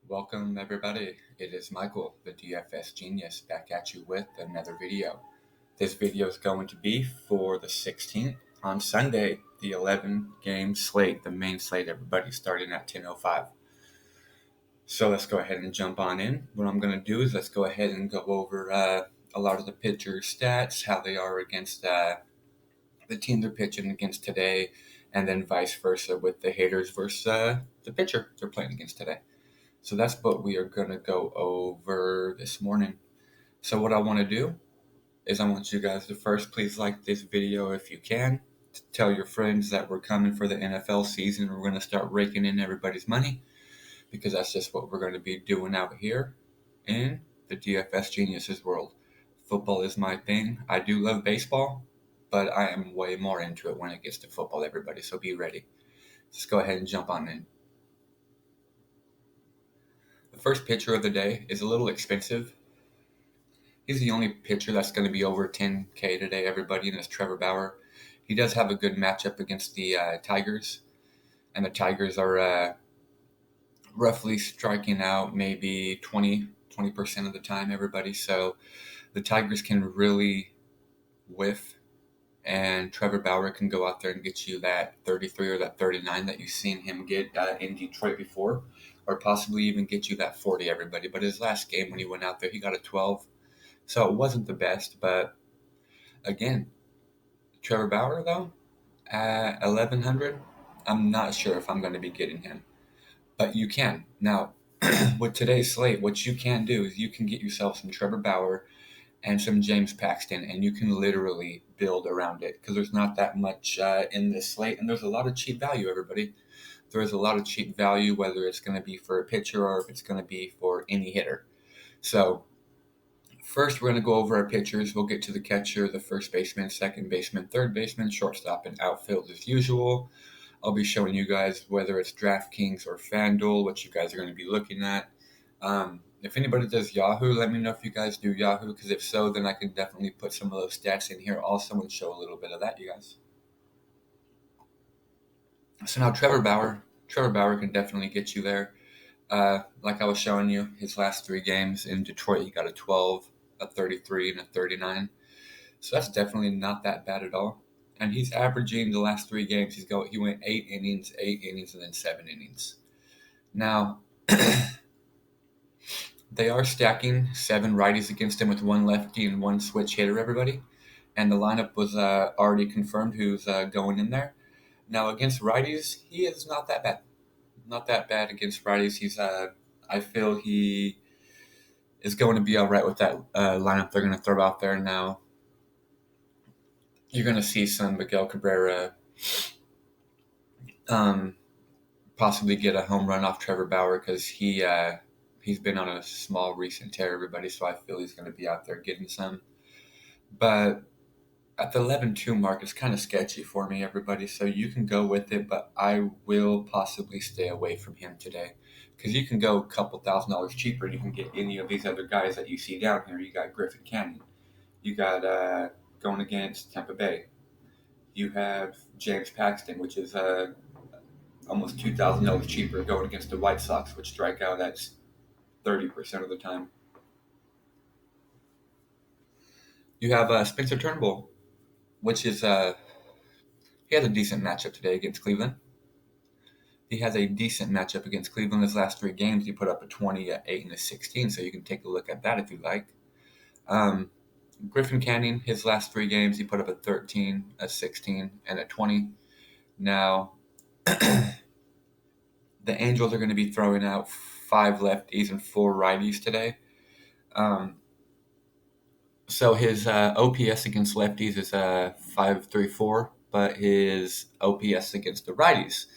Welcome, everybody. It is Michael, the DFS Genius, back at you with another video. This video is going to be for the 16th on Sunday, the 11-game slate, the main slate, everybody, starting at 10:05. So let's go ahead and jump on in. What I'm going to do is let's go ahead and go over a lot of the pitcher stats, how they are against the team they're pitching against today, and then vice versa with the hitters versus the pitcher they're playing against today. So that's what we are going to go over this morning. So what I want to do is I want you guys to first please like this video if you can. Tell your friends that we're coming for the NFL season. We're going to start raking in everybody's money because that's just what we're going to be doing out here in the DFS Geniuses world. Football is my thing. I do love baseball, but I am way more into it when it gets to football, everybody. So be ready. Just go ahead and jump on in. The first pitcher of the day is a little expensive. He's the only pitcher that's going to be over 10K today, everybody, and it's Trevor Bauer. He does have a good matchup against the Tigers, and the Tigers are roughly striking out maybe 20% of the time, everybody. So the Tigers can really whiff, and Trevor Bauer can go out there and get you that 33 or that 39 that you've seen him get in Detroit before, or possibly even get you that 40, everybody. But his last game when he went out there, he got a 12. So it wasn't the best, but again, Trevor Bauer, though, at 1,100, I'm not sure if I'm going to be getting him. But you can. Now, with today's slate, what you can do is you can get yourself some Trevor Bauer and some James Paxton, and you can literally build around it because there's not that much in this slate, and there's a lot of cheap value, everybody. There is a lot of cheap value, whether it's going to be for a pitcher or if it's going to be for any hitter. So first, we're going to go over our pitchers. We'll get to the catcher, the first baseman, second baseman, third baseman, shortstop, and outfield as usual. I'll be showing you guys whether it's DraftKings or FanDuel, what you guys are going to be looking at. If anybody does Yahoo, let me know if you guys do Yahoo, because if so, then I can definitely put some of those stats in here also and show a little bit of that, you guys. So now Trevor Bauer can definitely get you there. Like I was showing you, his last 3 games in Detroit, he got a 12, a 33, and a 39. So that's definitely not that bad at all. And he's averaging the last 3 games. He went 8 innings, and then 7 innings. Now, they are stacking 7 righties against him with 1 lefty and 1 switch hitter, everybody. And the lineup was already confirmed who's going in there. Now, against righties, he is not that bad. Not that bad against righties. I feel he is going to be all right with that lineup they're going to throw out there now. You're going to see some Miguel Cabrera possibly get a home run off Trevor Bauer because he's been on a small recent tear, everybody, so I feel he's going to be out there getting some. But at the 11-2 mark, it's kind of sketchy for me, everybody, so you can go with it, but I will possibly stay away from him today because you can go a couple $1,000s cheaper and you can get any of these other guys that you see down here. You got Griffin Canning. You got going against Tampa Bay. You have James Paxton, which is almost $2,000 cheaper going against the White Sox, which strike out at 30% of the time. You have Spencer Turnbull, which is he has a decent matchup today against Cleveland. He has a decent matchup against Cleveland. His last 3 games, he put up a 20, a 8, and a 16, so you can take a look at that if you like. Griffin Canning, his last 3 games, he put up a 13, a 16, and a 20. Now, the Angels are going to be throwing out 5 lefties and 4 righties today. So his OPS against lefties is 5.34, but his OPS against the righties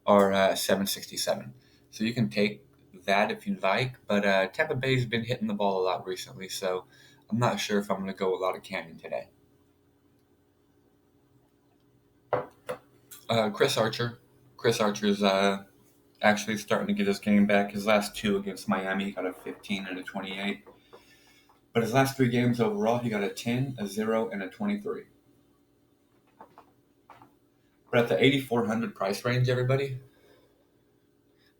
are 7.67. So you can take that if you'd like, but Tampa Bay's been hitting the ball a lot recently, so I'm not sure if I'm going to go a lot of Canyon today. Chris Archer. Chris Archer's actually starting to get his game back. His last 2 against Miami, he got a 15 and a 28. But his last 3 games overall, he got a 10, a 0, and a 23. But at the 8,400 price range, everybody,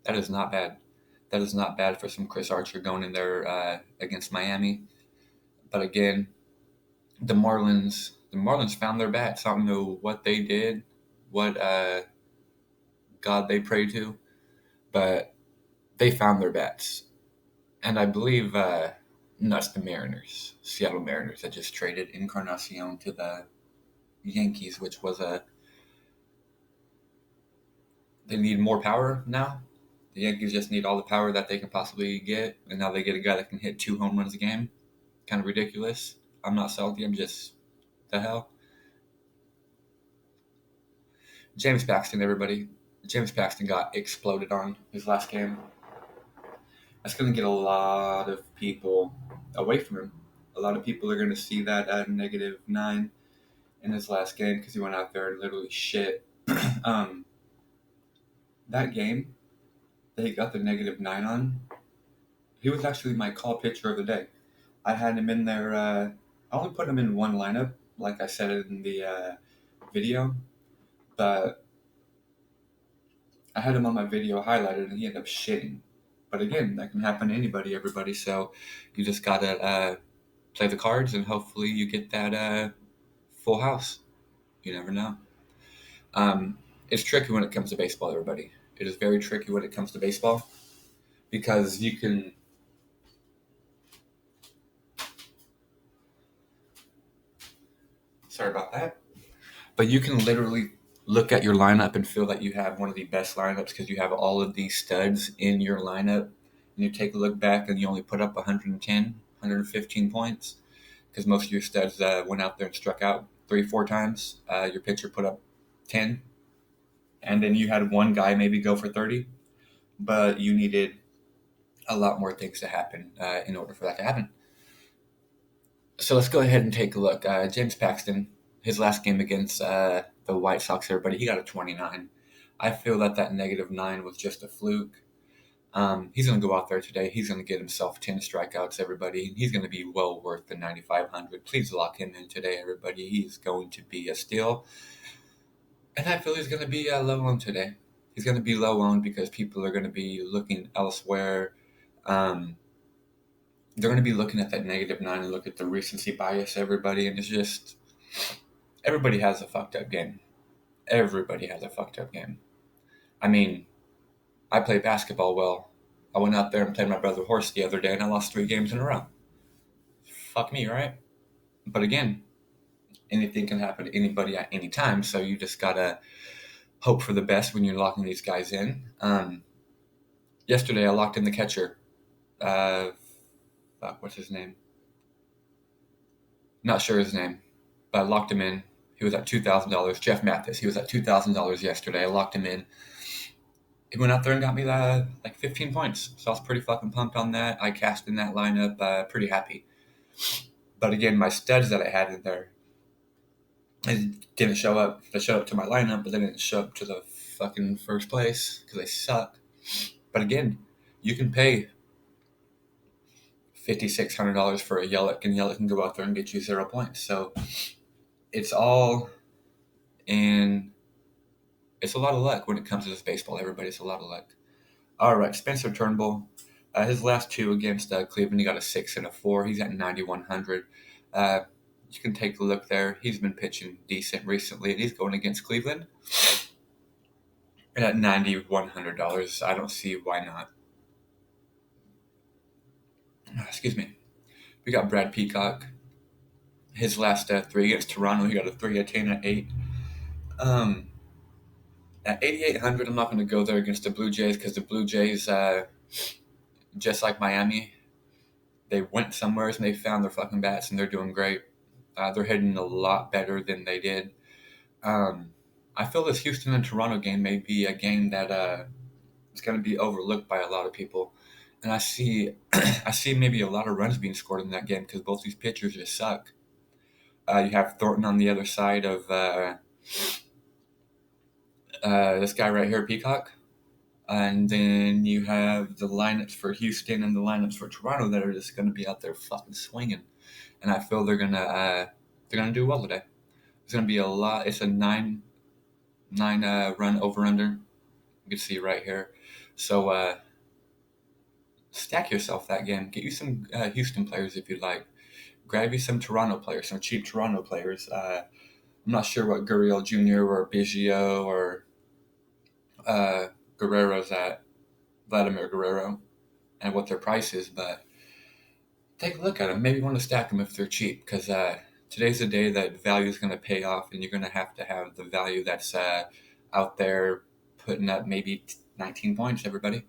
that is not bad. That is not bad for some Chris Archer going in there against Miami. But again, the Marlins found their bats. I don't know what they did, what God they prayed to, but they found their bats. And I believe that's the Mariners, Seattle Mariners, that just traded Encarnacion to the Yankees, which was they need more power now. The Yankees just need all the power that they can possibly get, and now they get a guy that can hit 2 home runs a game. Kind of ridiculous. I'm not salty. I'm just the hell. James Paxton, everybody. James Paxton got exploded on his last game. That's going to get a lot of people away from him. A lot of people are going to see that at -9 in his last game because he went out there and literally shit. That game that he got the -9 on, he was actually my call pitcher of the day. I had him in there. I only put him in one lineup, like I said in the video, but I had him on my video highlighted, and he ended up shitting. But again, that can happen to anybody, everybody. So you just gotta play the cards, and hopefully you get that full house. You never know. It's tricky when it comes to baseball, everybody. It is very tricky when it comes to baseball because you can. Sorry about that. But you can literally look at your lineup and feel that you have one of the best lineups because you have all of these studs in your lineup. And you take a look back and you only put up 110, 115 points because most of your studs went out there and struck out 3-4 times. Your pitcher put up 10. And then you had one guy maybe go for 30. But you needed a lot more things to happen in order for that to happen. So let's go ahead and take a look. James Paxton, his last game against the White Sox, everybody, he got a 29. I feel that -9 was just a fluke. He's going to go out there today. He's going to get himself 10 strikeouts, everybody. He's going to be well worth the 9,500. Please lock him in today, everybody. He's going to be a steal. And I feel he's going to be low owned today. He's going to be low owned because people are going to be looking elsewhere. They're going to be looking at that -9 and look at the recency bias, everybody. And it's just, everybody has a fucked up game. Everybody has a fucked up game. I mean, I play basketball well. I went out there and played my brother Horse the other day, and I lost 3 games in a row. Fuck me, right? But again, anything can happen to anybody at any time, so you just gotta hope for the best when you're locking these guys in. Yesterday, I locked in the catcher. What's his name? Not sure his name, but I locked him in. He was at $2,000. Jeff Mathis. He was at $2,000 yesterday. I locked him in. He went out there and got me like 15 points. So I was pretty fucking pumped on that. I cashed in that lineup, pretty happy. But again, my studs that I had in there, it didn't show up. They showed up to my lineup, but they didn't show up to the fucking first place because they suck. But again, you can pay $5,600 for a Yelich, and Yelich can go out there and get you 0 points. So it's all in. It's a lot of luck when it comes to this baseball, everybody. It's a lot of luck. All right, Spencer Turnbull. His last 2 against Cleveland, he got a 6 and a 4. He's at 9,100. You can take a look there. He's been pitching decent recently, and he's going against Cleveland. And at $9,100, I don't see why not. Excuse me. We got Brad Peacock. His last 3 against Toronto, he got a 3, a 10, at 8. At 8,800, I'm not going to go there against the Blue Jays because the Blue Jays, just like Miami, they went somewhere and they found their fucking bats and they're doing great. They're hitting a lot better than they did. I feel this Houston and Toronto game may be a game that is going to be overlooked by a lot of people. And I see maybe a lot of runs being scored in that game because both these pitchers just suck. You have Thornton on the other side of this guy right here, Peacock. And then you have the lineups for Houston and the lineups for Toronto that are just going to be out there fucking swinging. And I feel they're gonna do well today. It's gonna be a lot. It's a 9 run over under. You can see right here. So stack yourself that game. Get you some Houston players if you'd like. Grab you some Toronto players, some cheap Toronto players. I'm not sure what Gurriel Jr. or Biggio or uh, Guerrero's at, Vladimir Guerrero, and what their price is, but take a look at them. Maybe you want to stack them if they're cheap, because today's the day that value is going to pay off, and you're going to have the value that's out there putting up maybe 19 points, everybody.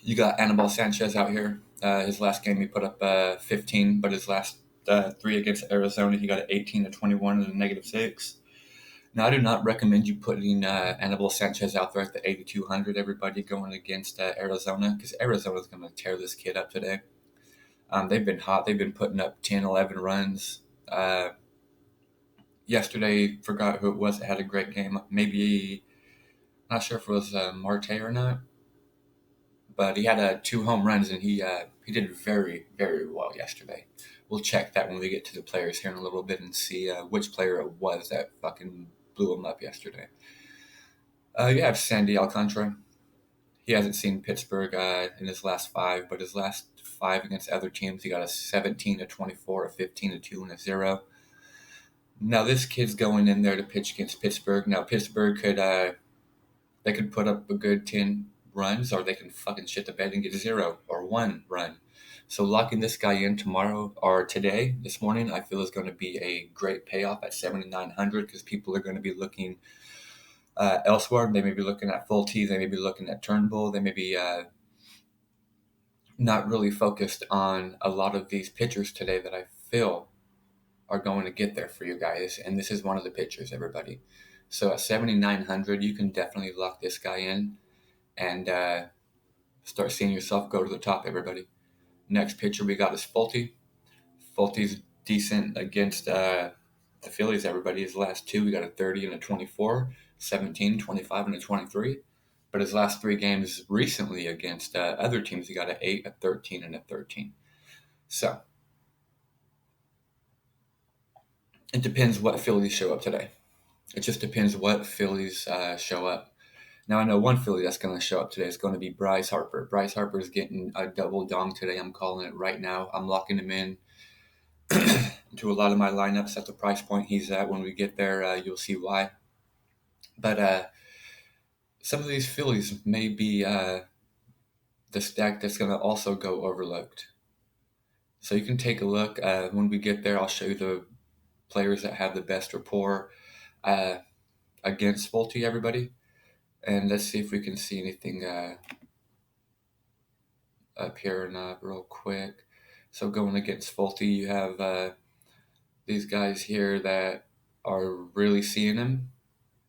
You got Anibal Sanchez out here. His last game he put up 15, but his last three against Arizona, he got an 18 to 21 and a -6. Now, I do not recommend you putting Anibal Sanchez out there at the 8,200, everybody, going against Arizona, because Arizona's going to tear this kid up today. They've been hot. They've been putting up 10, 11 runs. Yesterday, forgot who it was that had a great game. Maybe, not sure if it was Marte or not, but he had 2 home runs, and he did very, very well yesterday. We'll check that when we get to the players here in a little bit and see which player it was that fucking blew him up yesterday. You have Sandy Alcantara. He hasn't seen Pittsburgh in his last five, but his last five against other teams, he got a 17 to 24, a 15 to 2, and a 0. Now this kid's going in there to pitch against Pittsburgh. Now Pittsburgh they could put up a good 10 runs, or they can fucking shit the bed and get 0 or 1 run. So locking this guy in tomorrow or today, this morning, I feel is going to be a great payoff at 7,900, because people are going to be looking elsewhere. They may be looking at Full T, they may be looking at Turnbull, they may be not really focused on a lot of these pitchers today that I feel are going to get there for you guys. And this is one of the pitchers, everybody. So at 7,900, you can definitely lock this guy in and start seeing yourself go to the top, everybody. Next pitcher we got is Fulte. Fulte's decent against the Phillies, everybody. His last two, we got a 30 and a 24, 17, 25, and a 23. But his last 3 games recently against other teams, he got an 8, a 13, and a 13. So it depends what Phillies show up today. It just depends what Phillies show up. Now, I know one Philly that's going to show up today is going to be Bryce Harper. Bryce Harper is getting a double dong today. I'm calling it right now. I'm locking him in to a lot of my lineups at the price point he's at. When we get there, you'll see why. But some of these Phillies may be the stack that's going to also go overlooked. So you can take a look. When we get there, I'll show you the players that have the best rapport against Fulte, everybody. And let's see if we can see anything up here or not real quick. So going against Fulte, you have these guys here that are really seeing him,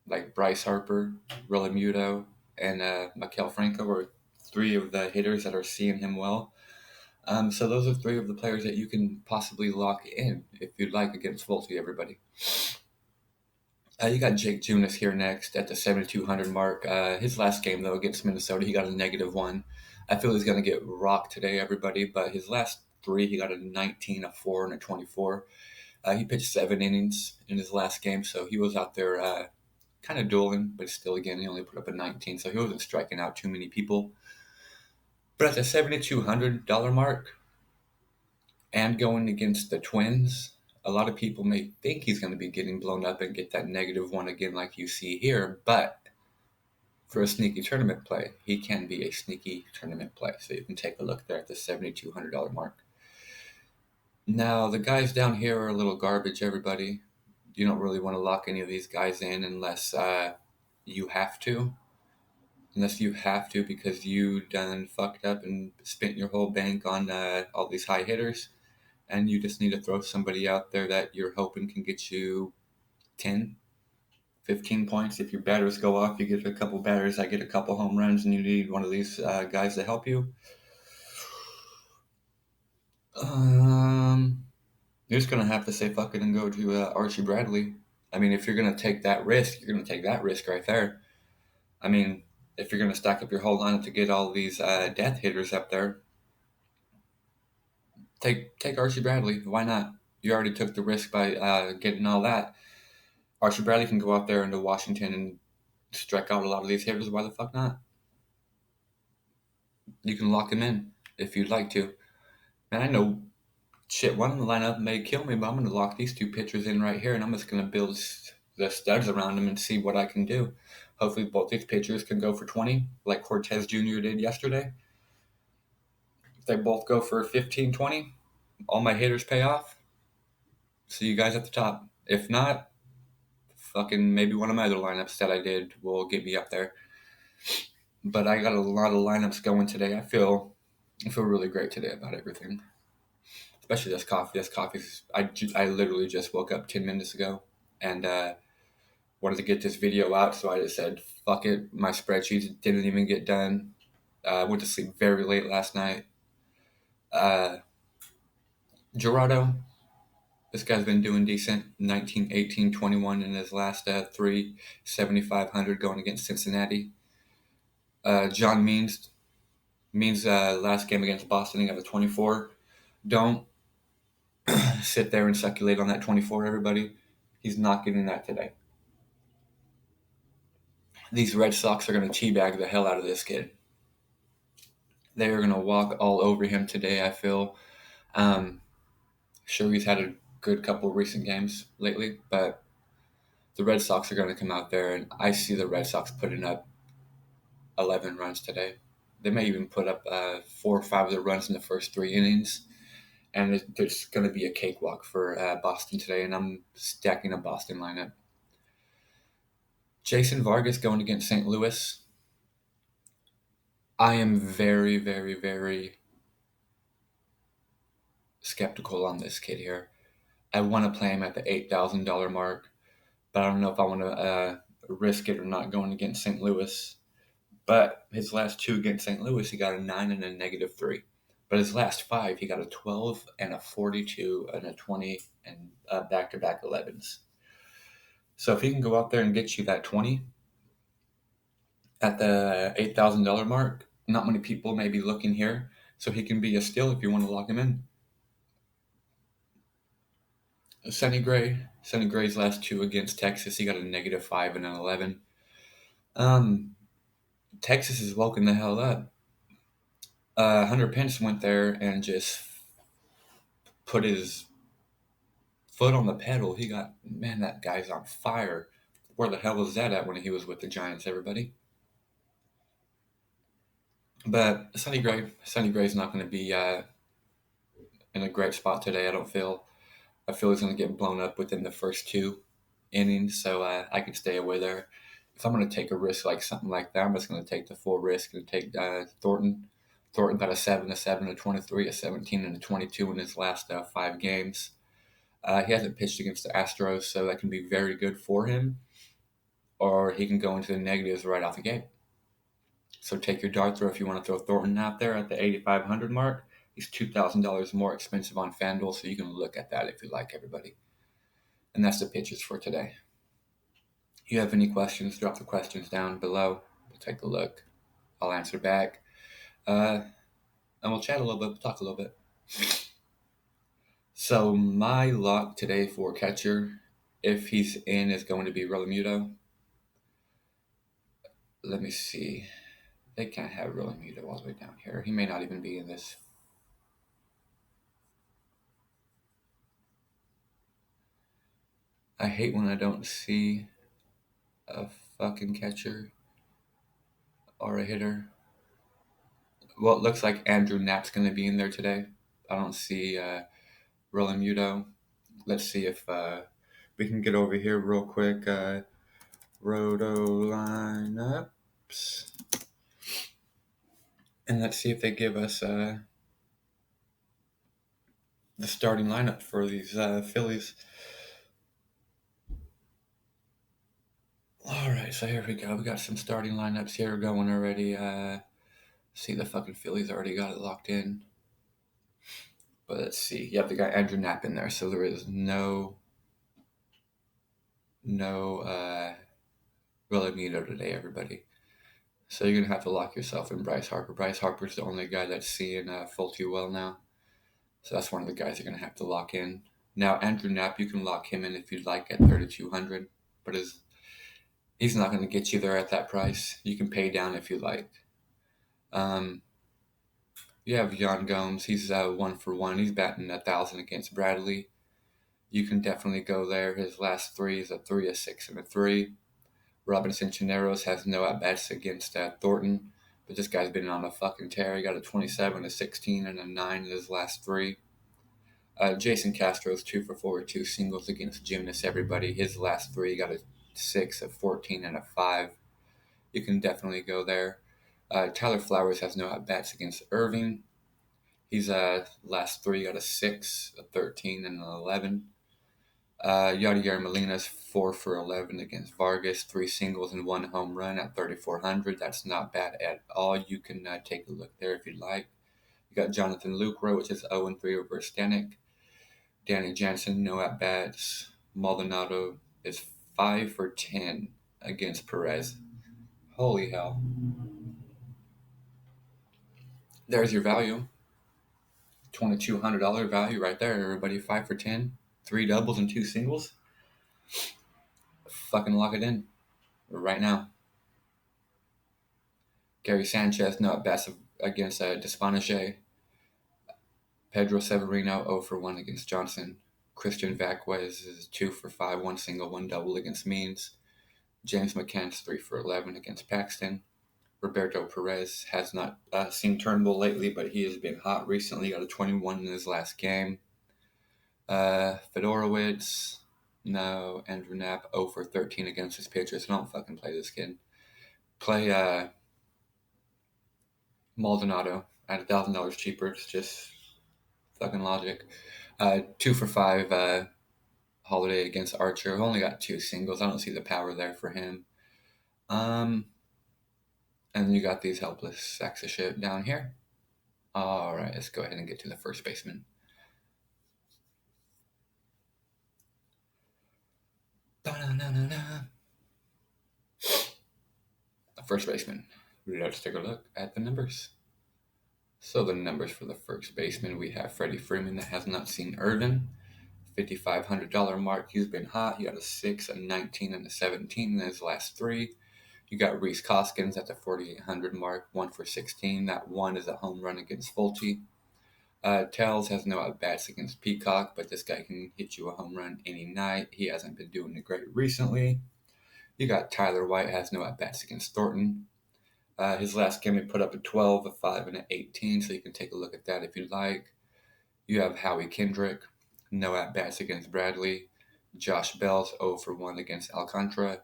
like Bryce Harper, Realmuto, and Maikel Franco are 3 of the hitters that are seeing him well. So those are 3 of the players that you can possibly lock in if you'd like against Fulte, everybody. You got Jake Junis here next at the 7,200 mark. His last game, though, against Minnesota, he got a -1. I feel he's going to get rocked today, everybody, but his last 3, he got a 19, a 4, and a 24. He pitched 7 innings in his last game, so he was out there kind of dueling, but still, again, he only put up a 19, so he wasn't striking out too many people. But at the $7,200 mark, and going against the Twins, a lot of people may think he's going to be getting blown up and get that -1 again like you see here, but for a sneaky tournament play, he can be a sneaky tournament play. So you can take a look there at the $7,200 mark. Now, the guys down here are a little garbage, everybody. You don't really want to lock any of these guys in unless you have to. Unless you have to because you done fucked up and spent your whole bank on all these high hitters. And you just need to throw somebody out there that you're hoping can get you 10, 15 points. If your batters go off, you get a couple batters, I get a couple home runs, and you need one of these guys to help you. You're just going to have to say fuck it and go to Archie Bradley. I mean, if you're going to take that risk, you're going to take that risk right there. I mean, if you're going to stack up your whole lineup to get all these death hitters up there, take Archie Bradley. Why not? You already took the risk by getting all that. Archie Bradley can go out there into Washington and strike out a lot of these hitters. Why the fuck not? You can lock him in if you'd like to. And I know shit, one in the lineup may kill me, but I'm going to lock these two pitchers in right here, and I'm just going to build the studs around them and see what I can do. Hopefully, both these pitchers can go for 20, like Cortez Jr. did yesterday. If they both go for 15, 20, all my hitters pay off. See you guys at the top. If not, fucking maybe one of my other lineups that I did will get me up there. But I got a lot of lineups going today. I feel really great today about everything, especially this coffee. This coffee's I literally just woke up 10 minutes ago, and wanted to get this video out, so I just said fuck it. My spreadsheets didn't even get done. I went to sleep very late last night. Uh, Gerardo, this guy's been doing decent. 19, 18, 21 in his last three, 7,500 going against Cincinnati. John Means last game against Boston, he got a 24. Don't sit there and speculate on that 24, everybody. He's not getting that today. These Red Sox are going to teabag the hell out of this kid. They are going to walk all over him today, I feel. Sure, he's had a good couple recent games lately, but the Red Sox are going to come out there, and I see the Red Sox putting up 11 runs today. They may even put up 4 or 5 of the runs in the first 3 innings, and there's going to be a cakewalk for Boston today, and I'm stacking a Boston lineup. Jason Vargas going against St. Louis. I am very, very, very skeptical on this kid here. I want to play him at the $8,000 mark, but I don't know if I want to risk it or not going against St. Louis. But his last 2 against St. Louis, he got a 9 and a -3. But his last 5, he got a 12 and a 42 and a 20 and back-to-back 11s. So if he can go out there and get you that 20 at the $8,000 mark, not many people may be looking here. So he can be a steal if you want to lock him in. Sonny Gray's last 2 against Texas, he got a -5 and an 11. Texas is woken the hell up. Hunter Pence went there and just put his foot on the pedal. That guy's on fire. Where the hell was that at when he was with the Giants, everybody? But Sonny Gray's not going to be in a great spot today, I don't feel. I feel he's going to get blown up within the first 2 innings, so I can stay away there. If I'm going to take a risk like something like that, I'm just going to take the full risk and take Thornton. Thornton got a 7, a 7, a 23, a 17, and a 22 in his last 5 games. He hasn't pitched against the Astros, so that can be very good for him. Or he can go into the negatives right off the gate. So take your dart throw if you want to throw Thornton out there at the 8,500 mark. He's $2,000 more expensive on FanDuel, so you can look at that if you like, everybody. And that's the pitches for today. If you have any questions, drop the questions down below. We'll take a look. I'll answer back. And we'll chat a little bit. We'll talk a little bit. So my lock today for catcher, if he's in, is going to be Realmuto. Let me see. They can't have Realmuto all the way down here. He may not even be in this. I hate when I don't see a fucking catcher or a hitter. Well, it looks like Andrew Knapp's going to be in there today. I don't see Realmuto. Let's see if we can get over here real quick. Roto lineups. And let's see if they give us the starting lineup for these Phillies. All right, so here we go. We got some starting lineups here going already. See, the fucking Phillies already got it locked in. But let's see. Yep, they got Andrew Knapp in there, so there is no Realmuto today, everybody. So you're gonna have to lock yourself in Bryce Harper. Bryce Harper's the only guy that's seeing full too well now, so that's one of the guys you're gonna have to lock in. Now Andrew Knapp, you can lock him in if you'd like at 3,200, but he's not gonna get you there at that price. You can pay down if you like. You have Jan Gomes. He's 1 for 1. He's batting 1,000 against Bradley. You can definitely go there. His last three is a 3, a 6, and a 3. Robinson Chineros has no at bats against Thornton, but this guy's been on a fucking tear. He got a 27, a 16, and a 9 in his last three. Jason Castro's 2 for 4 with 2 singles against Gymnast Everybody. His last three got a 6, a 14, and a 5. You can definitely go there. Tyler Flowers has no at bats against Irving. He's last three got a 6, a 13, and an 11. Yadier Molina's 4 for 11 against Vargas, 3 singles and 1 home run at 3,400. That's not bad at all. You can take a look there if you'd like. You got Jonathan Lucro, which is 0-3 over Stanek. Danny Jansen, no at bats. Maldonado is 5 for 10 against Perez. Holy hell. There's your value. $2,200 value right there, everybody. 5 for 10. 3 doubles and 2 singles. Fucking lock it in right now. Gary Sanchez, no at bats against Despanache. Pedro Severino, 0 for 1 against Johnson. Christian Vazquez is 2 for 5, 1 single, 1 double against Means. James McCann's 3 for 11 against Paxton. Roberto Perez has not seen Turnbull lately, but he has been hot recently. Got a 21 in his last game. Fedorowicz, no. Andrew Knapp, 0 for 13 against his pitchers. Don't fucking play this kid. Play Maldonado at $1,000 cheaper. It's just fucking logic. 2 for 5 Holiday against Archer. Only got 2 singles. I don't see the power there for him. And then you got these helpless sacks of shit down here. All right, let's go ahead and get to the first baseman. First baseman. Let's take a look at the numbers. So the numbers for the first baseman, we have Freddie Freeman that has not seen Irvin. $5,500 mark. He's been hot. He got a 6, a 19, and a 17 in his last three. You got Reese Koskins at the 4,800 mark, 1 for 16. That one is a home run against Fulte. Tells has no at-bats against Peacock, but this guy can hit you a home run any night. He hasn't been doing it great recently. You got Tyler White has no at-bats against Thornton. His last game he put up a 12, a 5, and an 18, so you can take a look at that if you'd like. You have Howie Kendrick, no at-bats against Bradley. Josh Bell's 0 for 1 against Alcantara.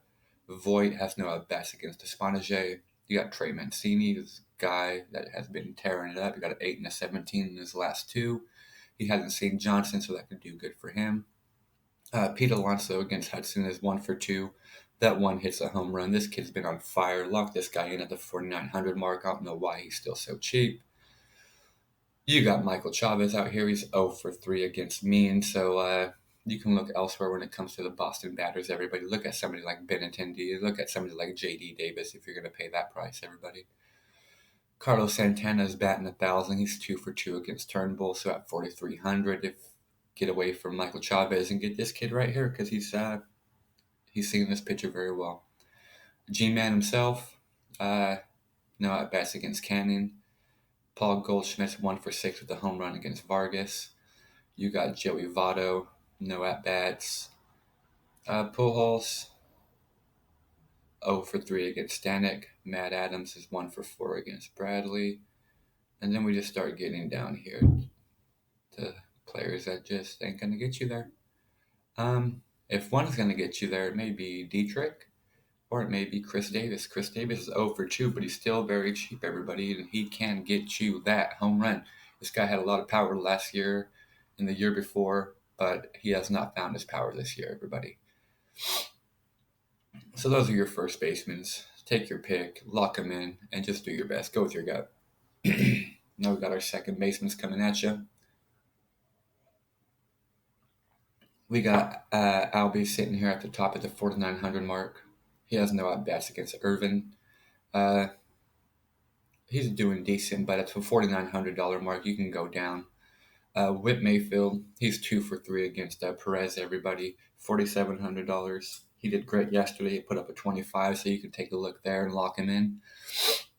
Voigt has no at-bats against Despanache. You got Trey Mancini, this guy that has been tearing it up. He got an 8 and a 17 in his last two. He hasn't seen Johnson, so that could do good for him. Pete Alonso against Hudson is 1 for 2. That one hits a home run. This kid's been on fire. Lock this guy in at the 4,900 mark. I don't know why he's still so cheap. You got Michael Chavez out here. He's 0 for 3 against Mean, so you can look elsewhere when it comes to the Boston batters, everybody. Look at somebody like Benintendi. Look at somebody like J.D. Davis if you're going to pay that price, everybody. Carlos Santana is batting 1,000. He's 2 for 2 against Turnbull, so at 4,300, if get away from Michael Chavez and get this kid right here because he's seen this pitcher very well. G-Man himself, no at-bats against Cannon. Paul Goldschmidt's 1 for 6 with a home run against Vargas. You got Joey Votto, no at-bats. Pujols, 0 for 3 against Stanek. Matt Adams is 1 for 4 against Bradley. And then we just start getting down here to players that just ain't going to get you there. If one is going to get you there, it may be Dietrich or it may be Chris Davis. Chris Davis is 0 for 2, but he's still very cheap, everybody, and he can get you that home run. This guy had a lot of power last year and the year before, but he has not found his power this year, everybody. So those are your first basemen. Take your pick, lock them in, and just do your best. Go with your gut. Now we got our second basemen coming at you. We got Albie sitting here at the top of the 4,900 mark. He has no at-bats against Irvin. He's doing decent, but at the $4,900 mark, you can go down. Whit Mayfield, he's 2 for 3 against Perez, everybody. $4,700. He did great yesterday. He put up a 25, so you can take a look there and lock him in.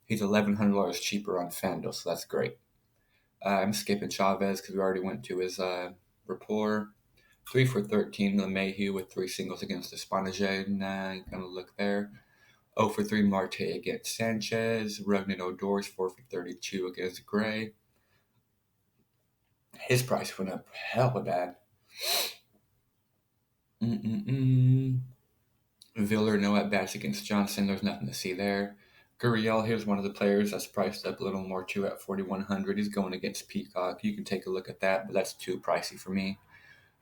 He's $1,100 cheaper on FanDuel, so that's great. I'm skipping Chavez because we already went to his rapport. 3 for 13, LeMahieu with 3 singles against Espanage. Nah, ain't gonna look there. 0 for 3, Marte against Sanchez. Rugnet Odors, 4 for 32 against Gray. His price went up hella bad. Mm-mm-mm. Viller, no at bats against Johnson. There's nothing to see there. Gurriel, here's one of the players that's priced up a little more too at 4,100. He's going against Peacock. You can take a look at that, but that's too pricey for me.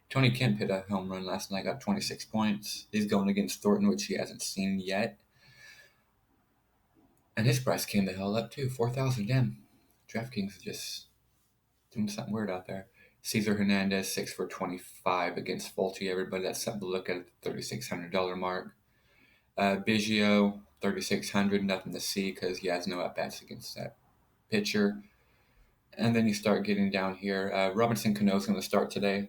Tony Kemp hit a home run last night, got 26 points. He's going against Thornton, which he hasn't seen yet. And his price came the hell up too, 4,000. Damn. DraftKings is just doing something weird out there. Cesar Hernandez, 6 for 25 against Fulte. Everybody, that's something to look at the $3,600 mark. Biggio, 3,600, nothing to see because he has no at-bats against that pitcher. And then you start getting down here. Robinson Cano's going to start today.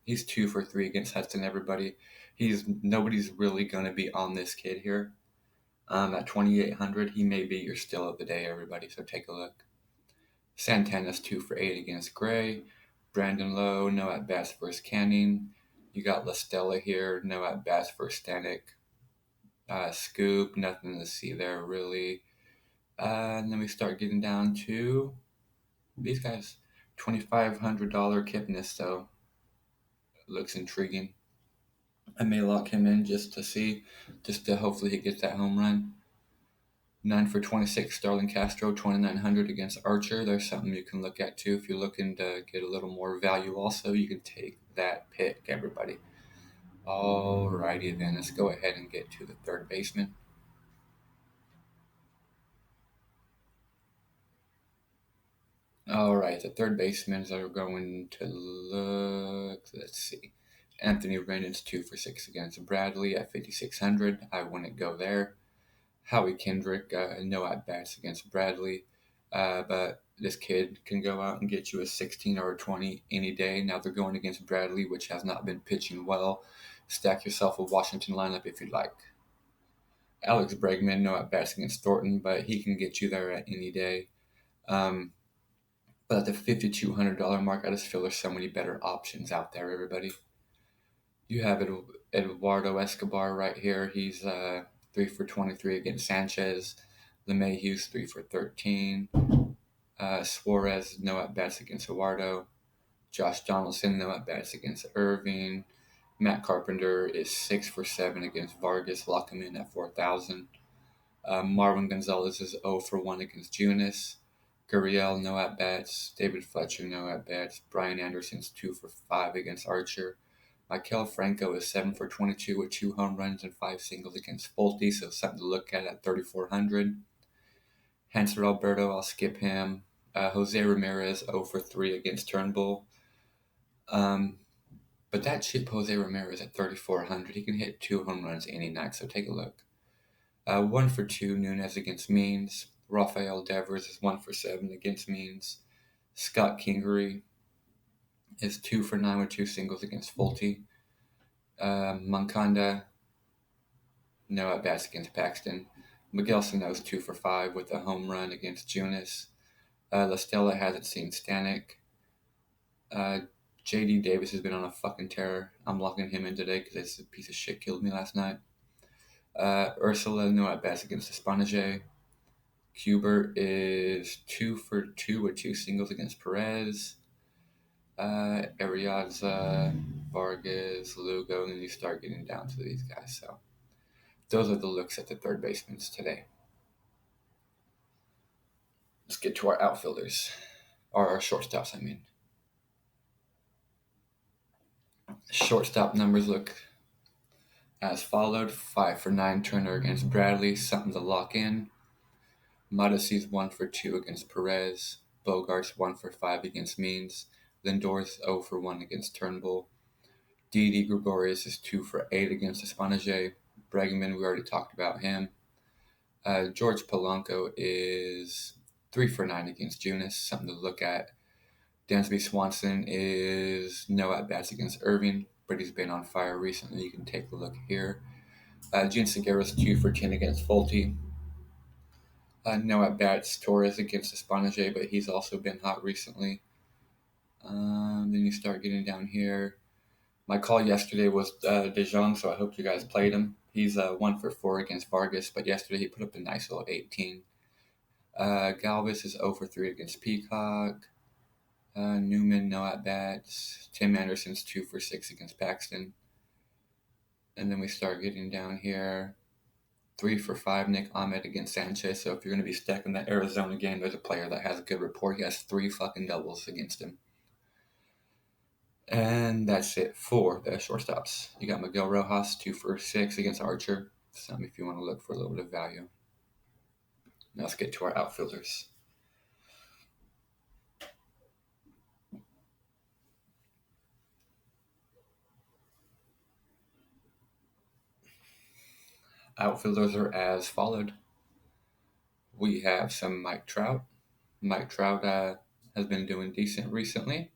He's 2 for 3 against Hudson, everybody. Nobody's really going to be on this kid here. At 2,800, he may be your steal of the day, everybody, so take a look. Santana's 2 for 8 against Gray. Brandon Lowe, no at-bats versus Canning. You got La Stella here, no at-bats versus Stanek. Scoop, nothing to see there, really. And then we start getting down to these guys. $2,500 Kipnis, though. Looks intriguing. I may lock him in just to hopefully he gets that home run. 9 for 26, Starlin Castro, 2,900 against Archer. There's something you can look at too. If you're looking to get a little more value also, you can take that pick, everybody. Alrighty then, let's go ahead and get to the third baseman. Alright, the third basemen are going to look, let's see. Anthony Rendon's 2 for 6 against Bradley at 5,600. I wouldn't go there. Howie Kendrick, no at-bats against Bradley. But this kid can go out and get you a 16 or a 20 any day. Now they're going against Bradley, which has not been pitching well. Stack yourself a Washington lineup if you'd like. Alex Bregman, no at-bats against Thornton, but he can get you there at any day. But at the $5,200 mark, I just feel there's so many better options out there, everybody. You have Eduardo Escobar right here. He's 3 for 23 against Sanchez. LeMahieu's 3 for 13. Suarez, no at-bats against Eduardo. Josh Donaldson, no at-bats against Irving. Matt Carpenter is 6 for 7 against Vargas. Lock him in at 4,000. Marvin Gonzalez is 0 for 1 against Junis. Gurriel, no at-bats. David Fletcher, no at-bats. Brian Anderson's 2 for 5 against Archer. Maikel Franco is 7 for 22 with 2 home runs and 5 singles against Fulte, so something to look at 3,400. Hanser Alberto, I'll skip him. Jose Ramirez, 0 for 3 against Turnbull. But that cheap Jose Ramirez at 3,400, he can hit 2 home runs any night, so take a look. 1 for 2, Nunez against Means. Rafael Devers is 1 for 7 against Means. Scott Kingery is 2 for 9 with 2 singles against Fulte. Moncada, no at-bats against Paxton. Miguel Sano's 2 for 5 with a home run against Junis. La Stella hasn't seen Stanek. J.D. Davis has been on a fucking tear. I'm locking him in today because this piece of shit killed me last night. Ursula, no at-bats against Espanage. Kubert is 2 for 2 with 2 singles against Perez. Ariadza, Vargas, Lugo, and then you start getting down to these guys. So those are the looks at the third basemen today. Let's get to our outfielders, or our shortstops, I mean. Shortstop numbers look as followed. 5 for 9 Turner against Bradley, something to lock in. Modessy's 1 for 2 against Perez. Bogart's 1 for 5 against Means. Lindor's 0 for 1 against Turnbull. Didi Gregorius is 2 for 8 against Espanage. Bregman, we already talked about him. George Polanco is 3 for 9 against Junis, something to look at. Dansby Swanson is no at-bats against Irving, but he's been on fire recently. You can take a look here. Gene Segura's 2 for 10 against Fulte. No at bats Torres against Espanage, but he's also been hot recently. Then you start getting down here. My call yesterday was De Jong, so I hope you guys played him. He's 1 for 4 against Vargas, but yesterday he put up a nice little 18. Galvis is 0 for 3 against Peacock. Newman, no at bats. Tim Anderson's 2 for 6 against Paxton. And then we start getting down here. 3 for 5, Nick Ahmed against Sanchez. So if you're going to be stuck in that Arizona game, there's a player that has a good rapport. He has 3 fucking doubles against him. And that's it for the shortstops. You got Miguel Rojas, 2 for 6 against Archer. Some if you want to look for a little bit of value. Now let's get to our outfielders. Outfielders are as followed. We have some Mike Trout. Mike Trout has been doing decent recently,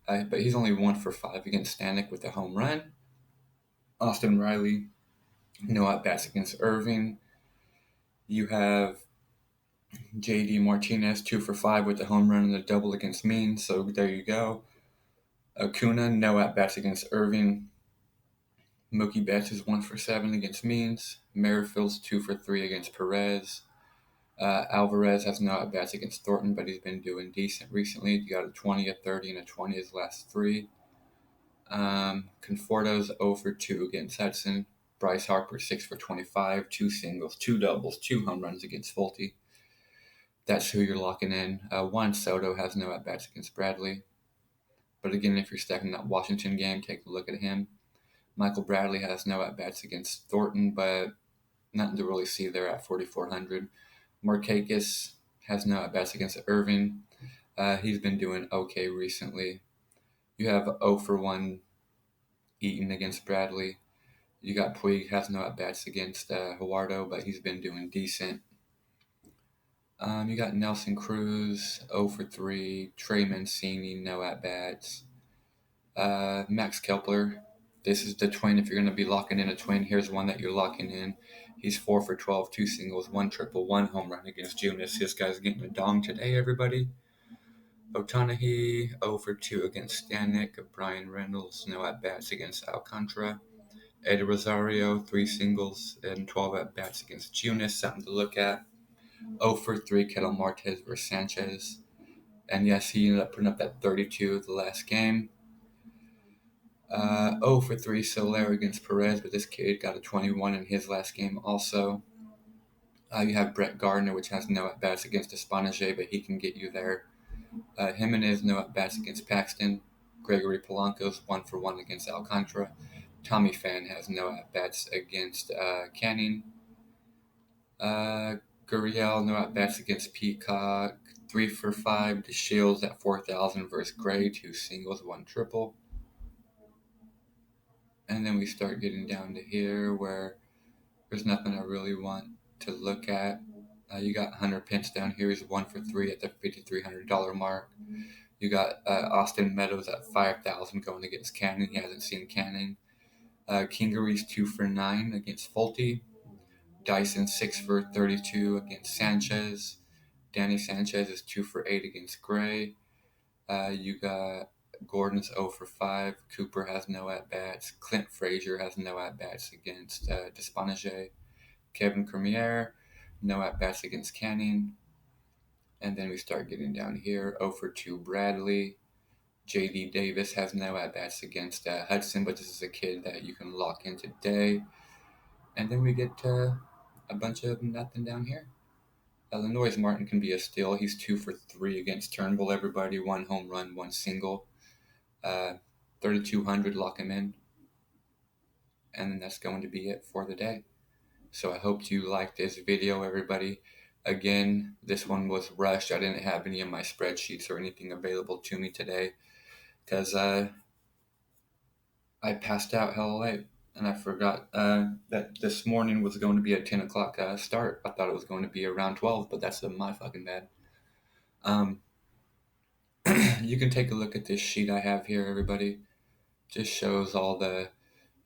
but he's only 1 for 5 against Stanek with a home run. Austin Riley, no at bats against Irving. You have JD Martinez, 2 for 5 with a home run and a double against Mean. So there you go. Acuna, no at bats against Irving. Mookie Betts is 1 for 7 against Means. Merrifield's 2 for 3 against Perez. Alvarez has no at bats against Thornton, but he's been doing decent recently. He got a 20, a 30, and a 20 his last 3. Conforto's 0 for 2 against Hudson. Bryce Harper 6 for 25, 2 singles, 2 doubles, 2 home runs against Fulte. That's who you're locking in. Juan Soto has no at bats against Bradley. But again, if you're stacking that Washington game, take a look at him. Michael Bradley has no at bats against Thornton, but nothing to really see there at 4,400. Markakis has no at bats against Irving. He's been doing okay recently. You have 0 for 1 Eaton against Bradley. You got Puig has no at bats against Huardo, but he's been doing decent. You got Nelson Cruz 0 for 3. Trey Mancini no at bats. Max Kepler. This is the twin. If you're going to be locking in a twin, here's one that you're locking in. He's 4 for 12, 2 singles, 1 triple, 1 home run against Junis. This guy's getting a dong today, everybody. Otanahi 0 for 2 against Stanek. Brian Reynolds no at bats against Alcantara. Ed Rosario 3 singles and 12 at bats against Junis. Something to look at. 0 for 3 Ketel Marquez versus Sanchez. And yes, he ended up putting up that 32 the last game. 0 for 3 Soler against Perez, but this kid got a 21 in his last game also. You have Brett Gardner, which has no at-bats against Espanage, but he can get you there. Jimenez, no at-bats against Paxton. Gregory Polanco's 1 for 1 against Alcantara. Tommy Pham has no at-bats against Canning. Gurriel, no at-bats against Peacock. 3 for 5 to Shields at 4,000 versus Gray. 2 singles, 1 triple. And then we start getting down to here where there's nothing I really want to look at. You got Hunter Pence down here. He's 1 for 3 at the $5,300 mark. You got Austin Meadows at 5,000 going against Cannon. He hasn't seen Cannon. Kingery's 2 for 9 against Fulte. Dyson 6 for 32 against Sanchez. Danny Sanchez is 2 for 8 against Gray. You got Gordon's 0 for 5. Cooper has no at-bats. Clint Frazier has no at-bats against Despanage. Kevin Cormier, no at-bats against Canning. And then we start getting down here. 0 for 2 Bradley. J.D. Davis has no at-bats against Hudson, but this is a kid that you can lock in today. And then we get a bunch of nothing down here. Illinois' Martin can be a steal. He's 2 for 3 against Turnbull, everybody. 1 home run, 1 single. 3,200, lock him in. And then that's going to be it for the day. So I hope you liked this video, everybody. Again, this one was rushed. I didn't have any of my spreadsheets or anything available to me today because I passed out hella late. And I forgot that this morning was going to be a 10 o'clock start. I thought it was going to be around 12, but that's my fucking bad. You can take a look at this sheet I have here, everybody. Just shows all the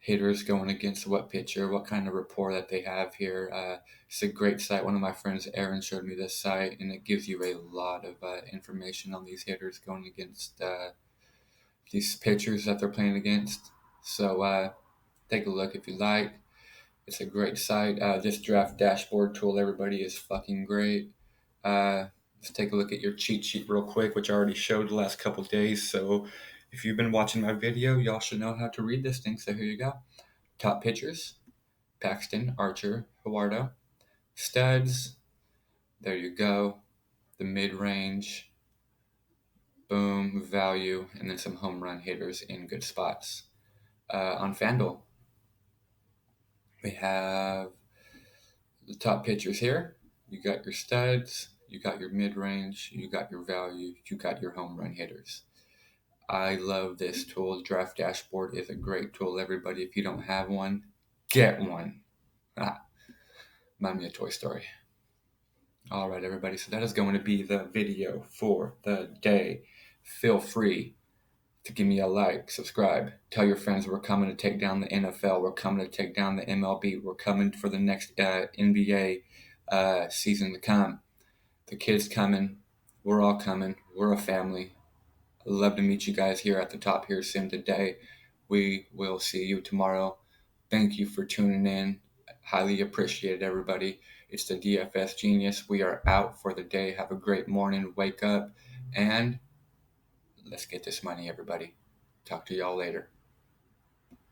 hitters going against what pitcher, what kind of rapport that they have here. It's a great site. One of my friends, Aaron, showed me this site, and it gives you a lot of information on these hitters going against these pitchers that they're playing against. So take a look if you like. It's a great site. This draft dashboard tool, everybody, is fucking great. Let's take a look at your cheat sheet real quick, which I already showed the last couple days. So if you've been watching my video, y'all should know how to read this thing. So here you go. Top pitchers: Paxton, Archer, Huardo. Studs, there you go. The mid-range, boom, value, and then some home run hitters in good spots. On FanDuel, we have the top pitchers here. You got your studs, you got your mid-range, you got your value, you got your home run hitters. I love this tool. Draft Dashboard is a great tool, everybody. If you don't have one, get one. Remind me of Toy Story. All right, everybody. So that is going to be the video for the day. Feel free to give me a like, subscribe, tell your friends we're coming to take down the NFL, we're coming to take down the MLB, we're coming for the next NBA season to come. The kids coming, we're all coming, we're a family. I'd love to meet you guys here at the top here soon today. We will see you tomorrow. Thank you for tuning in. Highly appreciate it, everybody. It's the DFS Genius. We are out for the day. Have a great morning. Wake up and let's get this money, everybody. Talk to y'all later.